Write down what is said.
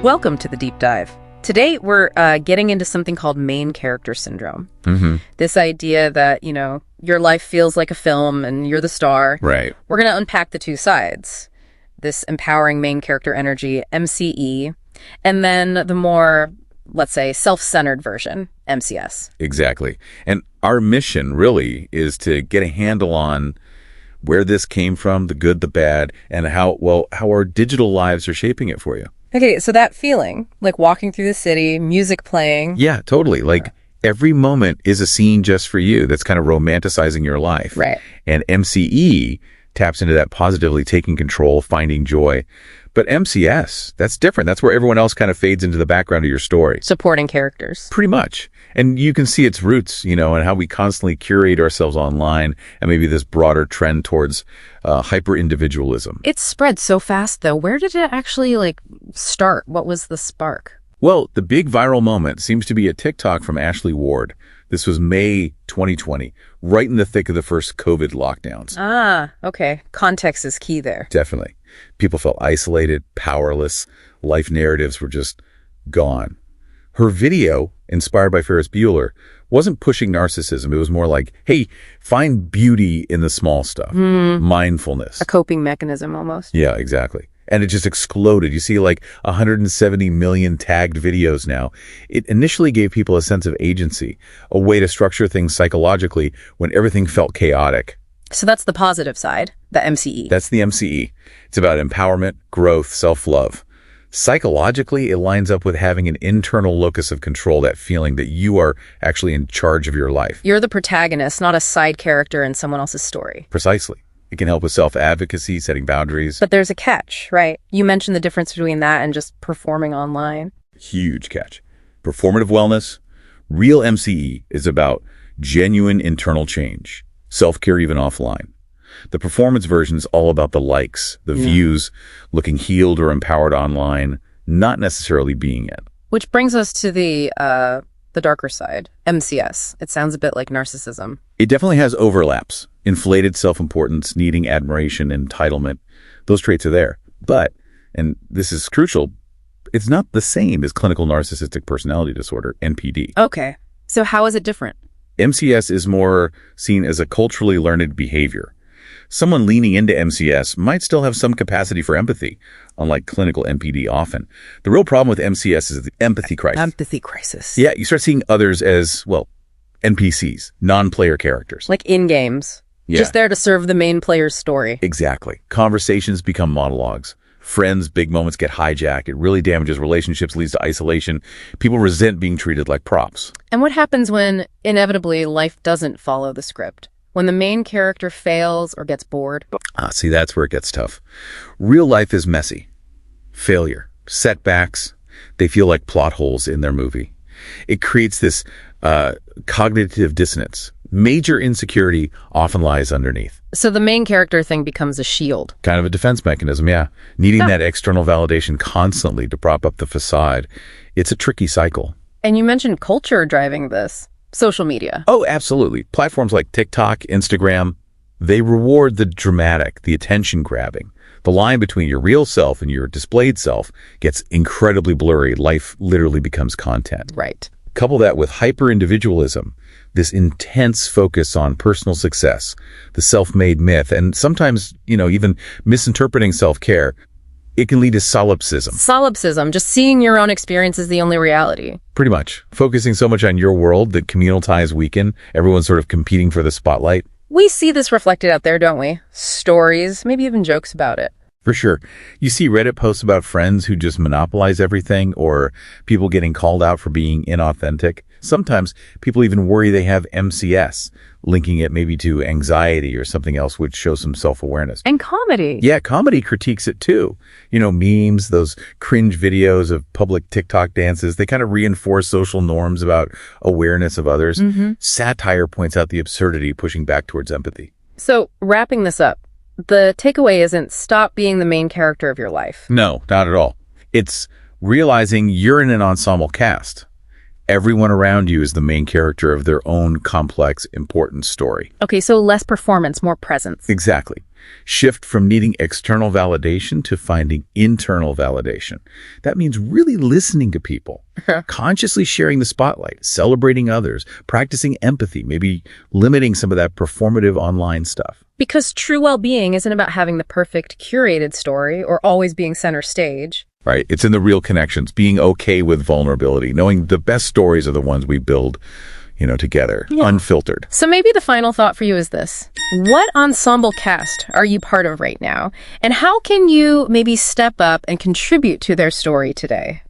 Welcome to the Deep Dive. Today, we're getting into something called main character syndrome. This idea that, your life feels like a film and you're the star. Right. We're going to unpack the two sides. This empowering main character energy, MCE, and then the more, let's say, self-centered version, MCS. Exactly. And our mission really is to get a handle on where this came from, the good, the bad, and how our digital lives are shaping it for you. Okay, so that feeling, like walking through the city, music playing. Yeah, totally. Like every moment is a scene just for you that's kind of romanticizing your life. Right. And MCE taps into that positively, taking control, finding joy. But MCS, that's different. That's where everyone else kind of fades into the background of your story. Supporting characters. Pretty much. And you can see its roots, and how we constantly curate ourselves online and maybe this broader trend towards hyper-individualism. It spread so fast, though. Where did it actually, start? What was the spark? Well, the big viral moment seems to be a TikTok from Ashley Ward. This was May 2020, right in the thick of the first COVID lockdowns. Ah, okay. Context is key there. Definitely. People felt isolated, powerless. Life narratives were just gone. Her video, inspired by Ferris Bueller, wasn't pushing narcissism. It was more like, hey, find beauty in the small stuff. Mindfulness. A coping mechanism almost. Yeah, exactly. And it just exploded. You see 170 million tagged videos now. It initially gave people a sense of agency, a way to structure things psychologically when everything felt chaotic. So that's the positive side, the MCE. That's the MCE. It's about empowerment, growth, self-love. Psychologically, it lines up with having an internal locus of control, that feeling that you are actually in charge of your life. You're the protagonist, not a side character in someone else's story. Precisely. It can help with self-advocacy, setting boundaries. But there's a catch, right? You mentioned the difference between that and just performing online. Huge catch. Performative wellness, real MCE is about genuine internal change, self-care even offline. The performance version is all about the likes, the views, looking healed or empowered online, not necessarily being it. Which brings us to the darker side, MCS. It sounds a bit like narcissism. It definitely has overlaps. Inflated self-importance, needing admiration, entitlement. Those traits are there. But, and this is crucial, it's not the same as clinical narcissistic personality disorder, NPD. Okay. So how is it different? MCS is more seen as a culturally learned behavior. Someone leaning into MCS might still have some capacity for empathy, unlike clinical NPD often. The real problem with MCS is the empathy crisis. Empathy crisis. Yeah, you start seeing others as, NPCs, non-player characters. Like in games. Yeah. Just there to serve the main player's story. Exactly. Conversations become monologues. Friends, big moments get hijacked. It really damages relationships, leads to isolation. People resent being treated like props. And what happens when, inevitably, life doesn't follow the script? When the main character fails or gets bored? See, that's where it gets tough. Real life is messy. Failure, setbacks, they feel like plot holes in their movie. It creates this cognitive dissonance. Major insecurity often lies underneath. So the main character thing becomes a shield. Kind of a defense mechanism, yeah. Needing that external validation constantly to prop up the facade. It's a tricky cycle. And you mentioned culture driving this. Social media. Oh, absolutely. Platforms like TikTok, Instagram, they reward the dramatic, the attention grabbing. The line between your real self and your displayed self gets incredibly blurry. Life literally becomes content. Right. Couple that with hyper-individualism, this intense focus on personal success, the self-made myth, and sometimes, even misinterpreting self-care. It can lead to solipsism. Solipsism, just seeing your own experience as the only reality. Pretty much. Focusing so much on your world that communal ties weaken. Everyone's sort of competing for the spotlight. We see this reflected out there, don't we? Stories, maybe even jokes about it. For sure. You see Reddit posts about friends who just monopolize everything, or people getting called out for being inauthentic. Sometimes people even worry they have MCS, linking it maybe to anxiety or something else, which shows some self-awareness. And comedy. Yeah, comedy critiques it too. Memes, those cringe videos of public TikTok dances, they kind of reinforce social norms about awareness of others. Satire points out the absurdity, pushing back towards empathy. So, wrapping this up, the takeaway isn't stop being the main character of your life. No, not at all. It's realizing you're in an ensemble cast. Everyone around you is the main character of their own complex, important story. Okay, so less performance, more presence. Exactly. Shift from needing external validation to finding internal validation. That means really listening to people, consciously sharing the spotlight, celebrating others, practicing empathy, maybe limiting some of that performative online stuff. Because true well-being isn't about having the perfect curated story or always being center stage. Right? It's in the real connections, being okay with vulnerability, knowing the best stories are the ones we build, together, unfiltered. So maybe the final thought for you is this. What ensemble cast are you part of right now? And how can you maybe step up and contribute to their story today?